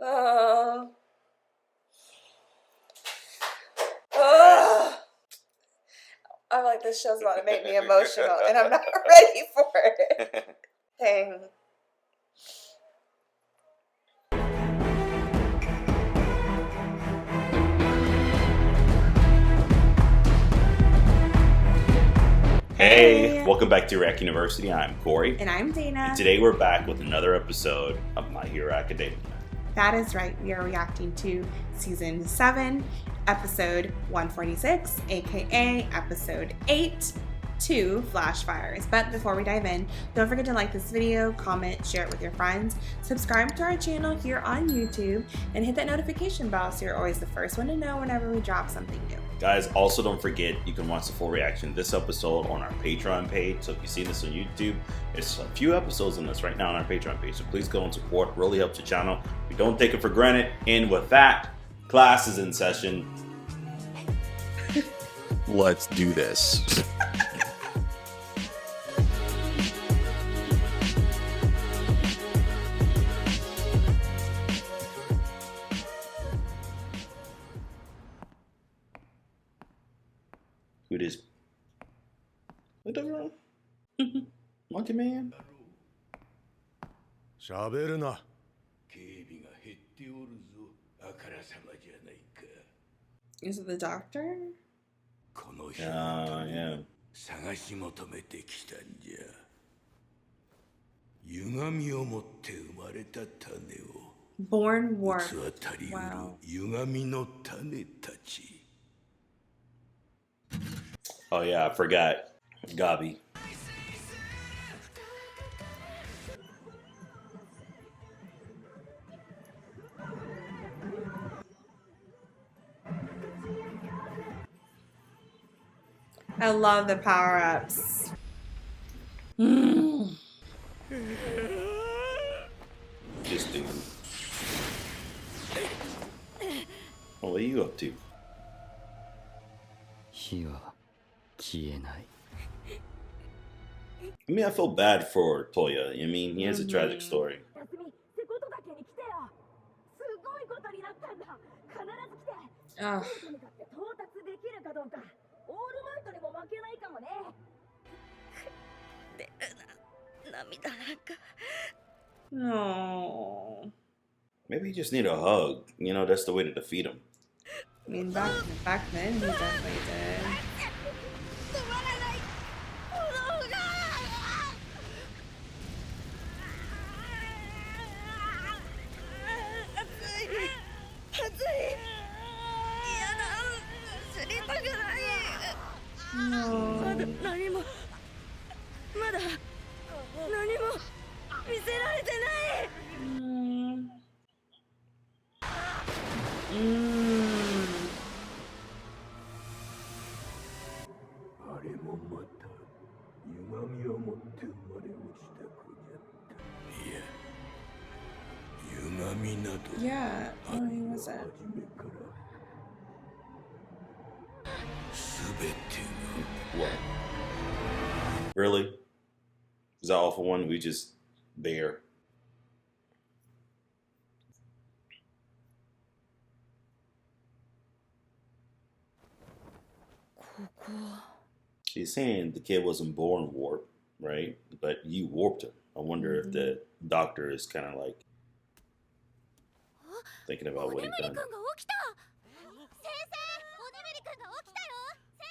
Oh. Oh. I'm like, this show's about to make me emotional, and I'm not ready for it. Dang. Hey, welcome back to Iraq University. I'm Corey. And I'm Dana. And today we're back with another episode of My Hero Academia. That is right. We are reacting to Season 7, Episode 146, aka Episode 8, to Flashfires. But before we dive in, don't forget to like this video, comment, share it with your friends, subscribe to our channel here on YouTube, and hit that notification bell so you're always the first one to know whenever we drop something new. Guys, also don't forget you can watch the full reaction to this episode on our Patreon page. So if you see this on YouTube, there's a few episodes in this right now on our Patreon page. So please go and support. It really helps the channel. We don't take it for granted. And with that, class is in session. Let's do this. Who this? What the wrong? Monkey Man? しゃべるな。警備が減っておるぞ。あからさまじゃないか。 Is it the doctor? この人 yeah. 探し求めてきたんじゃ。歪みを持って生まれた種を。 Born warped. 偽たりうる Wow. 歪みの種たち。 Oh yeah, I forgot. Gabi. I love the power-ups. This dude. Oh, what are you up to? 火は消えない。 I mean, I feel bad for Toya. I mean, he has a tragic story. Ugh. No. Maybe he just need a hug. You know, that's the way to defeat him. I mean, back then, he definitely did. Yeah, oh, he was it. What? Really? Is that all for one? We just there. She's saying the kid wasn't born warped, right? But you warped her. I wonder if the doctor is kind of like thinking about what he done.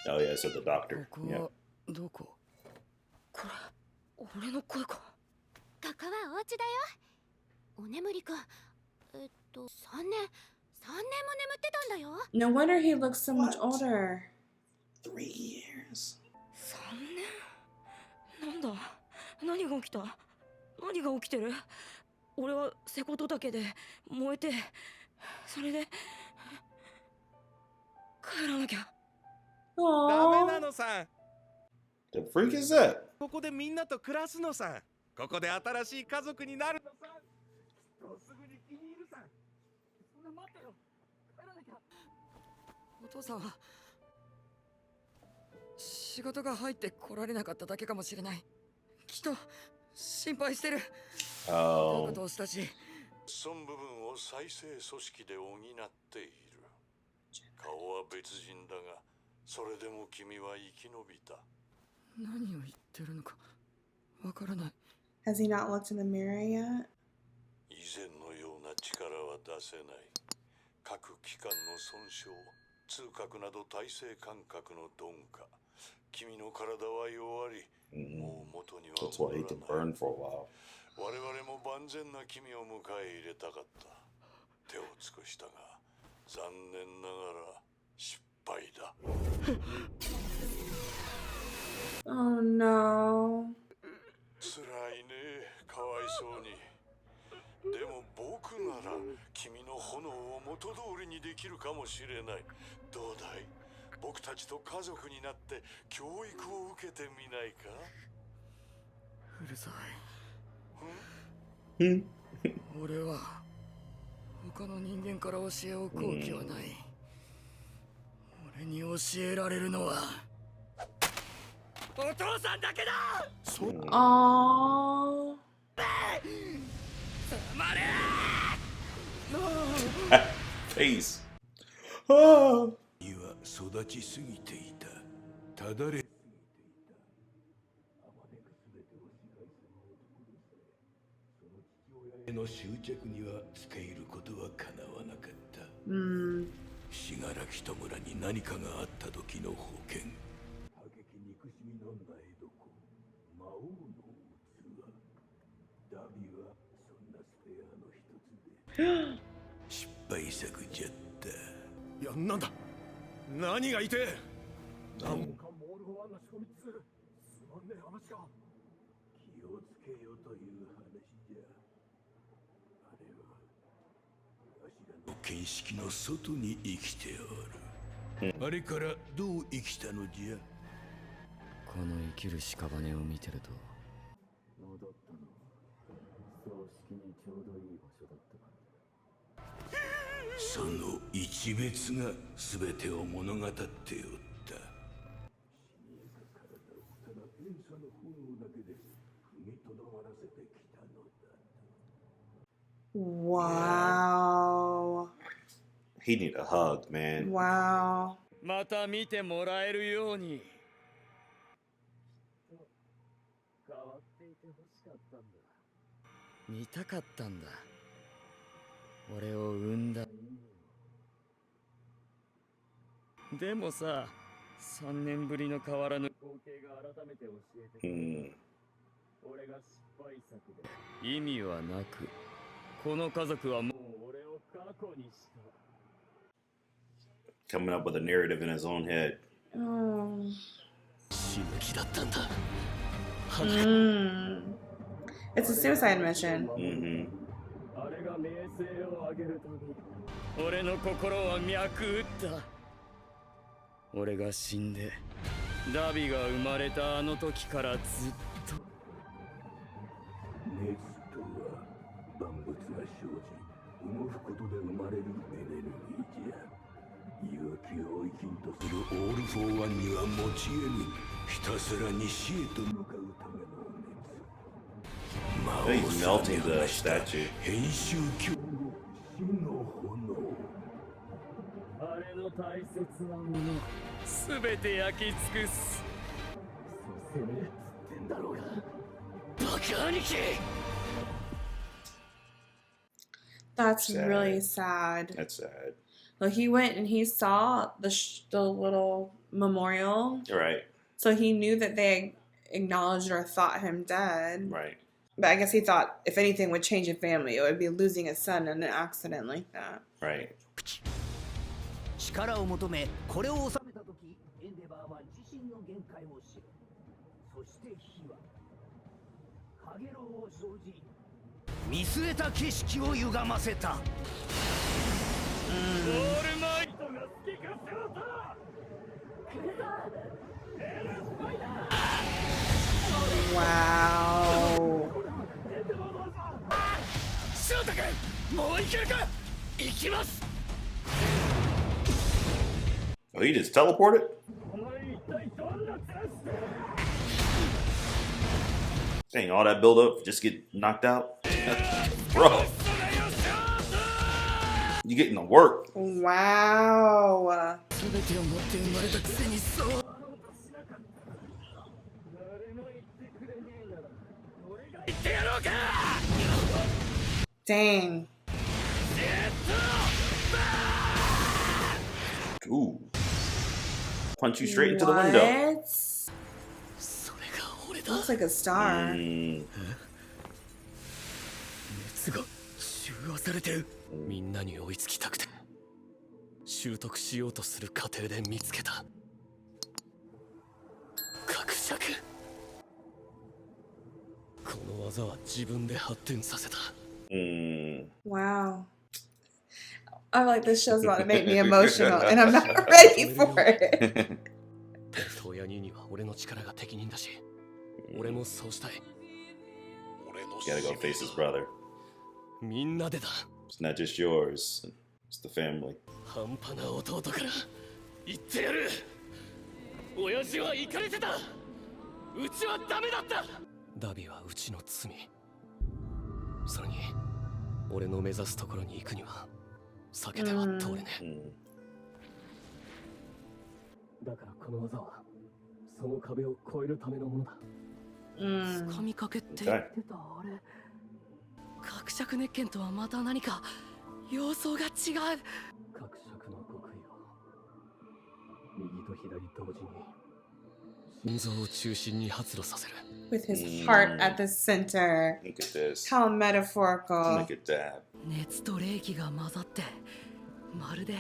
Oh yeah, so the doctor. Yeah. どこ？これ、俺の声か。ここはお家だよ。お眠りか。3年も眠ってたんだよ。 No wonder he looks so much older. 3 years. 3年？なんだ？何が起きた？何が起きてる？俺は瀬古岳で燃えて、それで帰らなきゃ。ダメなのさ。 The freak is that? ここでみんなと暮らすのさ。ここで新しい家族になるのさ。きっとすぐに気に入るさ。そんな待ってよ。帰らなきゃ。お父さんは仕事が入って来られなかっただけかもしれない。きっと心配してる。 Oh. どうしたし。損部分を再生組織で補っている。顔は別人だが、それでも君は生き延びた。何を言ってるのかわからない。 Has he not looked in the mirror yet? 以前のような力は出せない。各機関の損傷、痛覚など体制感覚の鈍化。君の体は弱り、もう元には That's why he could burn for a while. 我々も万全な君を迎え入れたかった。手を尽くしたが、残念ながら失敗だ。Oh no. 辛いね、かわいそうに。でも僕なら君の炎を元通りにできるかもしれない。どうだい？僕たちと家族になって教育を受けてみないか？うるさうんい。俺は他の人間から教えを請う気はない。俺に教えられるのはお父さんだけだ。 Aww. Face. Oh. には育ちすぎていた。ただれの執着には付け入ることはかなわなかった。信楽人村に何かがあった時の保険。過激憎しみの苗床、魔王の器。ダビはそんなスペアの一つで失敗作じゃった。いや、なんだ、何がいて。なんかモールフォアが仕込みつ。すまんねえ話か。気をつけよという話じゃ。あれはわしらの見識の外に生きておる。あれからどう生きたのじゃ。この生きる屍を見てると戻ったのは葬式にちょうどいい場所だったから。その一別が全てを物語っておった。死にゆく体をただ遠さの炎だけで踏みとどまらせてきたのだ。Wow. He need a hug, man. Wow. また見てもらえるように。変わっていて欲しかったんだ。見たかったんだ。俺を産んだ。でもさ、3年ぶりの変わらぬ光景が改めて教えてくれた。俺が失敗作で意味はなく、この家族はもう俺を過去にした。 Coming up with a narrative in his own head. Oh. 死ぬ気だったんだ。It's a suicide mission. Mm-hmm. あれが名声を上げるために俺の心は脈打った。俺が死んでダビが生まれたあの時からずっと。熱とは万物が生じ動くことで生まれるエネルギーじゃ。勇気を生きんとするオール・フォー・ワンには持ち得ぬひたすらに死へと向かうための熱。 He's melting the statue. 編集教の死の炎。あれの大切なものすべて焼き尽くす。そうせねえっつってんだろうが。バカ兄貴。 That's Sad. really sad. That's sad. Well, he went and he saw the little memorial. Right. So he knew that they acknowledged or thought him dead. Right. But I guess he thought if anything would change a family, it would be losing a son in an accident like that. Right. 力を求めこれを収めたとき、エンデバーは自身の限界を知る。そして火は陽炎を生じ、見据えた景色を歪ませた。オールマイトが好き勝手だった。 Wow. 翔太君、もう行けるか。行きます。 Oh, he just teleported? Dang, all that build up just get knocked out? Bro. You getting to work. Wow. Dang. Ooh. Punch you straight into the window. Looks like a star. 熱が中和されてる。みんなに追いつきたくて習得しようとする過程で見つけた格尺。この技は自分で発展させた。Wow. I'm like, this show's about to make me emotional, and I'm not ready for it. 親兄には俺の力が適任だし、俺もそうしたい。 You gotta go face his brother. みんなでだ。 It's not just yours. It's the family. 半端な弟から言ってやる。親父はイカれてた。うちはダメだった。ダビはうちの罪。それに俺の目指すところに行くには避けては通れねえ。だからこの技はその壁を越えるためのものだ。掴みかけって言ってたあれ。格尺熱拳とはまた何か様相が違う。格尺の極意は右と左同時に心臓を中心に発露させる。 With his heart at the center. Look at this. How metaphorical. Look at that. 熱と冷気が混ざってまるで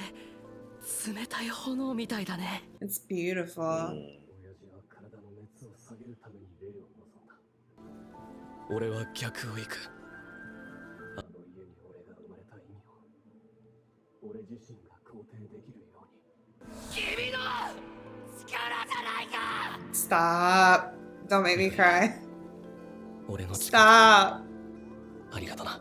冷たい炎みたいだね。 It's beautiful. 親父は体の熱を下げるために霊を望んだ。俺は逆を行く。あの家に俺が生まれた意味を俺自身が肯定できるように。君の力じゃないか。 Stop. Don't make me cry. 俺の Stop. ありがとな。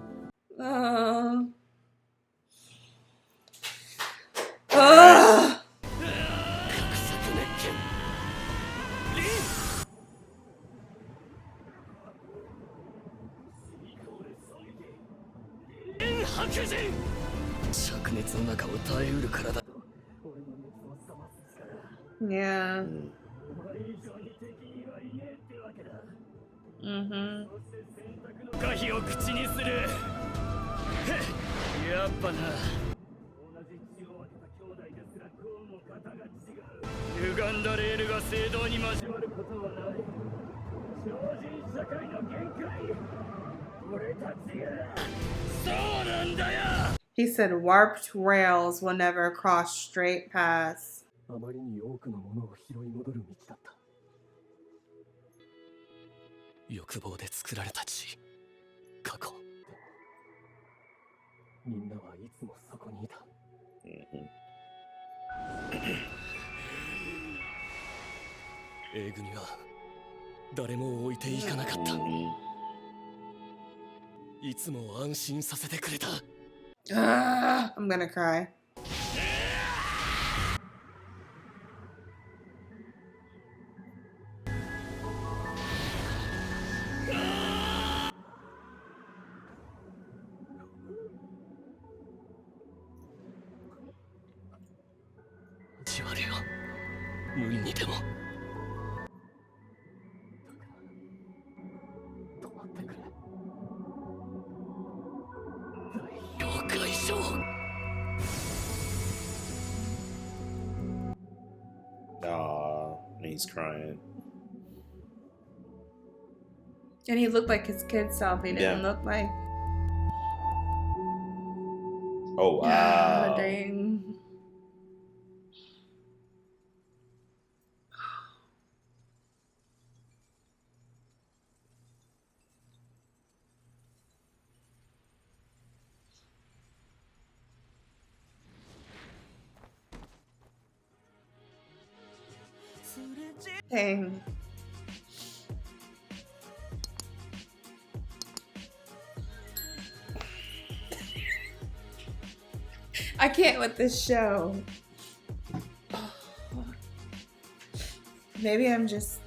灼熱の中を耐えうるからだ。 Yeah. Mm-hmm. 可否を口にする。やっぱな。同じ血を分けた兄弟ですらこうも型が違う。歪んだレールが聖堂に交わることはない。超人社会の限界。俺たちがそうなんだよ。 He said warped rails will never cross straight paths. あまりに多くのものを拾い戻る道だった。欲望で作られた地、過去。みんなはいつもそこにいた。英軍には誰も置いていかなかった。いつも安心させてくれた。I'm gonna cry. He's crying. And he looked like his kid self. He didn't look like. Oh wow! Dang. Dang. I can't with this show. Maybe I'm just.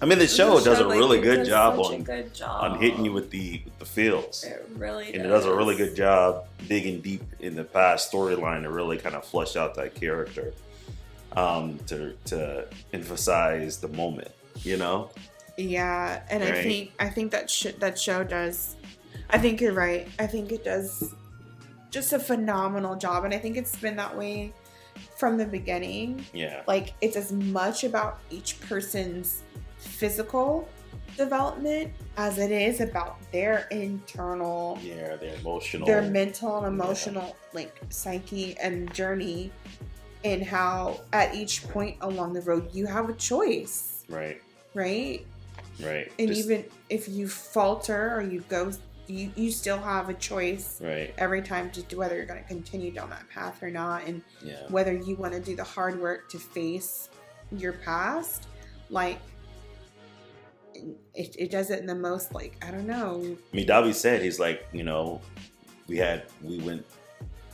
I mean, the show does a really good job on hitting you with the feels. It really and it does a really good job digging deep in the past storyline to really kind of flesh out that character, to emphasize the moment, you know? Yeah, and Right. I think that show does. I think you're right. I think it does just a phenomenal job, and I think it's been that way from the beginning. Yeah. Like, it's as much about each person's physical development as it is about their internal, Yeah, their emotional. their mental and emotional like psyche and journey, and how at each point along the road you have a choice, Right. right? Right. And Just- even if you falter or you go, you still have a choice Right. every time to do whether you're going to continue down that path or not, and Yeah. whether you want to do the hard work to face your past. Like, it does it in the most, like, I don't know. I mean, Davi said, he's like, you know, we went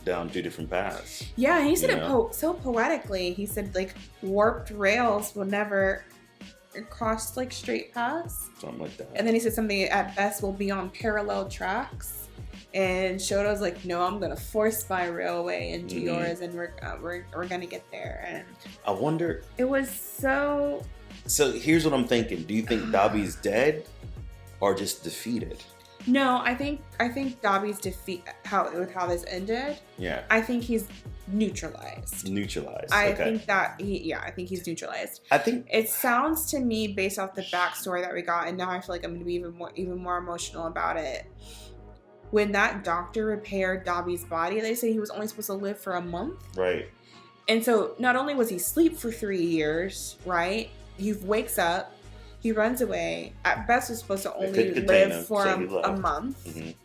down 2 different paths. Yeah, he said You it know? so poetically. He said, like, warped rails will never cross, like, straight paths. Something like that. And then he said something at best will be on parallel tracks. And Shoto's like, no, I'm gonna force my railway into Mhm. yours, and we're gonna get there. And I wonder. it was so. So here's what I'm thinking. Do you think Davi's dead or just defeated? No, I think Dabi's defeat with how this ended. Yeah. I think he's neutralized. Neutralized. I okay. think that I think he's neutralized. I think It sounds to me, based off the backstory that we got, and now I feel like I'm going to be even more emotional about it. When that doctor repaired Dabi's body, they say he was only supposed to live for a month. right. And so not only was he asleep for 3 years, right? He wakes up, he runs away. At best, was supposed to They only couldn't contain him, live for so he a left. month. Mhm.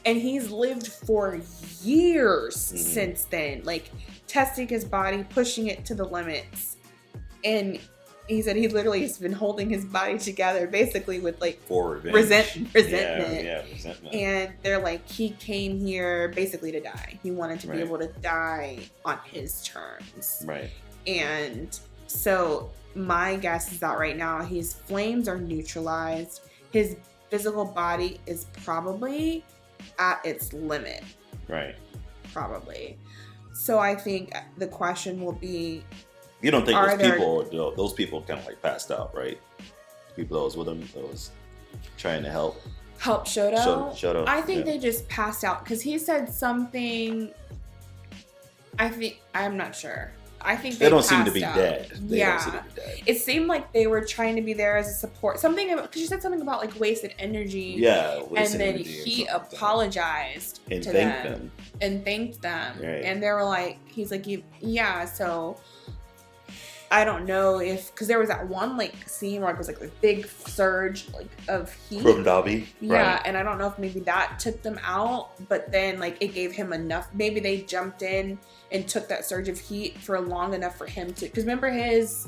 And he's lived for years Mhm. since then, like testing his body, pushing it to the limits. And he said he literally has been holding his body together basically with like For revenge. resentment. Yeah, resentment. And they're like, he came here basically to die. He wanted to Right. be able to die on his terms. Right. And so my guess is that right now his flames are neutralized. His physical body is probably at its limit. Right. Probably. So I think the question will be, You don't think Are there- those people kind of like passed out, right? People that was with him, that was trying to help. help Shoto? Shoto. I think yeah. they just passed out because he said something. I'm not sure. I think They don't seem to passed be out. dead. They Yeah. don't seem to be dead. It seemed like they were trying to be there as a support. Something about, because she said something about like wasted energy. Yeah. And wasted then energy or he something like that. apologized and to thanked them, them. and thanked them. Right. And they were like, he's like, yeah, so I don't know if, because there was that one like scene where it was like a big surge like of heat. From Dobby. Yeah, Right. and I don't know if maybe that took them out, but then like it gave him enough. Maybe they jumped in and took that surge of heat for long enough for him to. Because remember his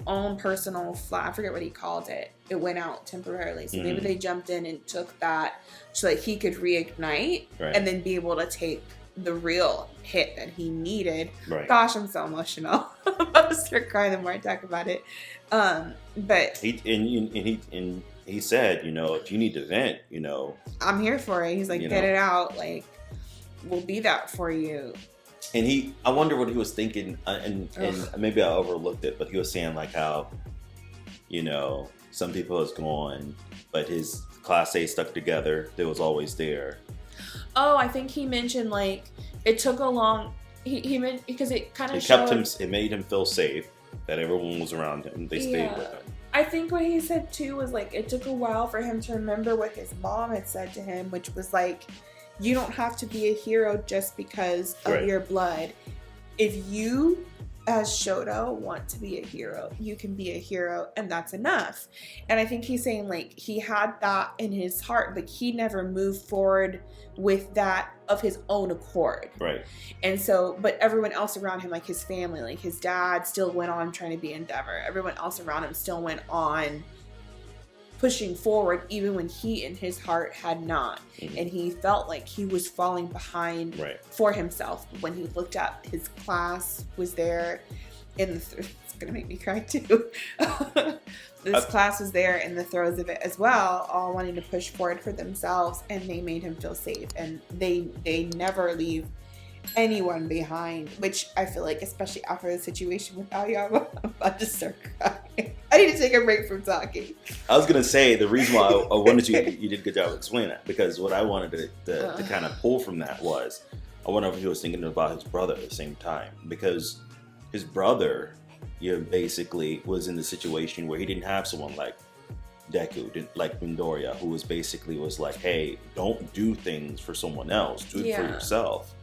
own personal flash, I forget what he called it. It went out temporarily, so maybe Mhm. they jumped in and took that so that he could reignite Right. and then be able to take the real hit that he needed. Right. Gosh, I'm so emotional. I'm about to start crying the more I talk about it. But He said, you know, if you need to vent, you know, I'm here for it. He's like, You get know. it out. Like, we'll be that for you. and I wonder what he was thinking, and maybe I overlooked it, but he was saying like how, you know, some people has gone, but his class A stuck together. They was always there. Oh, I think he mentioned like it took a long. He meant because it kind of It kept showed. him. It made him feel safe that everyone was around him. They stayed with him. I think what he said too was like it took a while for him to remember what his mom had said to him, which was like, you don't have to be a hero just because of Right. your blood. If you, as Shoto, want to be a hero, you can be a hero, and that's enough. And I think he's saying like he had that in his heart, but he never moved forward with that of his own accord. Right. And so, but everyone else around him, like his family, like his dad still went on trying to be Endeavor. Everyone else around him still went on pushing forward, even when he in his heart had not. Mhm. And he felt like he was falling behind Right. for himself. When he looked up, his class was there. it's gonna make me cry too. This class was there in the throes of it as well, all wanting to push forward for themselves, and they made him feel safe, and they never leave anyone behind, which I feel like, especially after the situation with Aoyama, I'm about to start crying. I need to take a break from talking. I was gonna say the reason why I wanted you did a good job of explaining that, because what I wanted to kind of pull from that was, I wonder if he was thinking about his brother at the same time, because his brother, basically was in the situation where he didn't have someone like Deku, like Midoriya, who was like, hey, don't do things for someone else, do it for yourself.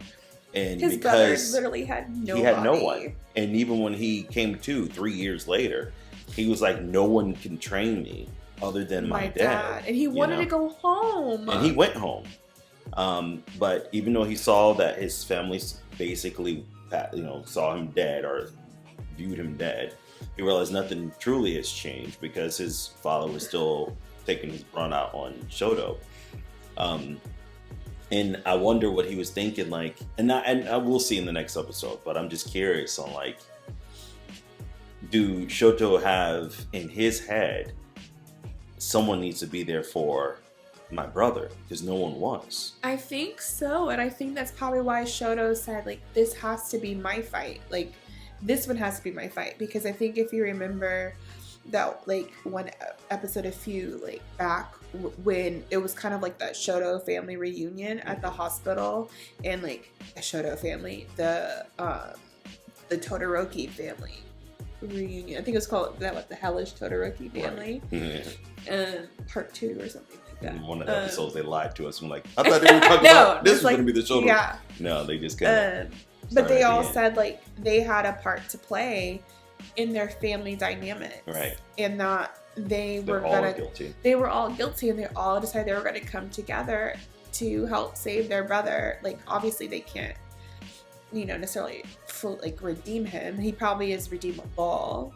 And his brother literally had nobody. He had no one. And even when he came to 3 years later, he was like, no one can train me other than my dad. And he wanted to go home. And he went home. But even though he saw that his family basically, saw him dead or viewed him dead, he realized nothing truly has changed, because his father was still taking his run out on Shoto. And I wonder what he was thinking, like, and I will see in the next episode, but I'm just curious on, like, do Shoto have in his head, someone needs to be there for my brother, because no one was. I think so, and I think that's probably why Shoto said, like, this has to be my fight. Like, this one has to be my fight, because I think if you remember that, like, one episode a few, like, back when it was kind of like that Shoto family reunion at the hospital, and, like, the Shoto family, the Todoroki family reunion. I think it was called the Hellish Todoroki family. Right. Part 2 or something like that. In one of the episodes, they lied to us. I'm like, I thought they were talking about this was going to be the Shoto. Yeah. No, they just kind of. But they all said, like, they had a part to play in their family dynamics. Right. And that they were all guilty, and they all decided they were gonna come together to help save their brother. Like, obviously they can't, necessarily redeem him. He probably is redeemable.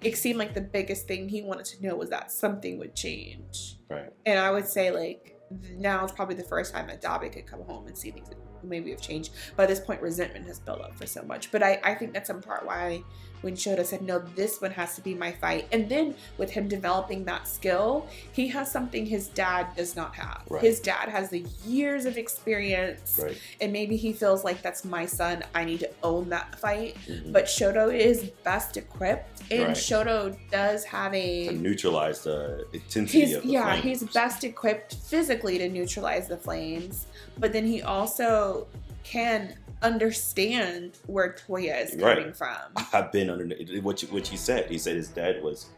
It seemed like the biggest thing he wanted to know was that something would change. Right. And I would say, like, now it's probably the first time that Dabi could come home and see things that maybe have changed. But at this point, resentment has built up for so much. But I think that's in part why when Shoto said, no, this one has to be my fight. And then with him developing that skill, he has something his dad does not have. Right. His dad has the years of experience. Right. And maybe he feels like, that's my son, I need to own that fight. Mm-hmm. But Shoto is best equipped. And Shoto does have to neutralize the intensity of the flames. He's best equipped physically to neutralize the flames. But then he also can understand where Toya is coming from. I've been under what he said. He said his dad was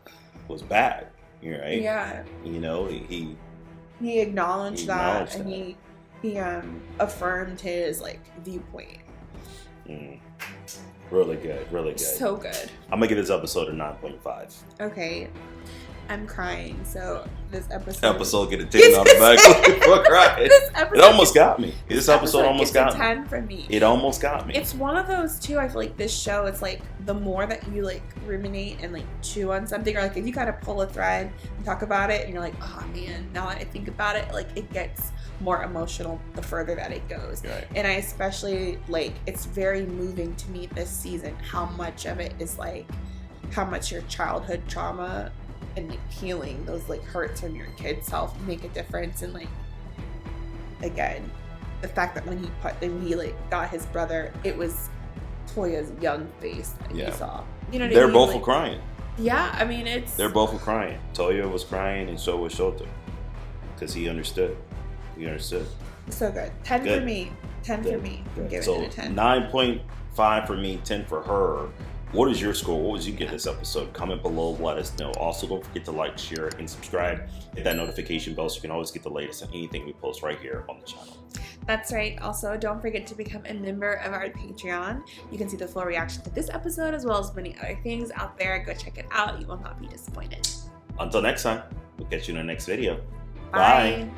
bad. Right? Yeah. He acknowledged that, and he affirmed his viewpoint. Really good. Really good. So good. I'm gonna give this episode a 9.5. Okay. I'm crying, so this episode get a 10 automatically for crying. It almost got me. This episode almost got me. 10 for me. It almost got me. It's one of those too. I feel like this show, it's like the more that you ruminate and chew on something, or if you kind of pull a thread and talk about it, and you're like, oh man, now that I think about it, it gets more emotional the further that it goes. Right. And I especially it's very moving to me this season how much of it is how much your childhood trauma and healing those hurts from your kid's self make a difference. And again, the fact that when he got his brother, it was Toya's young face that you saw. You know what I mean? They're both crying. Yeah, I mean they're both crying. Toya was crying, and so was Shoto, because he understood. So good. 10 for me. 10 for me. I'm giving it a 10. 9.5 for me. 10 for her. What is your score? What was you get this episode? Comment below, let us know. Also, don't forget to like, share, and subscribe. Hit that notification bell so you can always get the latest on anything we post right here on the channel. That's right. Also, don't forget to become a member of our Patreon. You can see the full reaction to this episode as well as many other things out there. Go check it out. You will not be disappointed. Until next time, we'll catch you in the next video. Bye.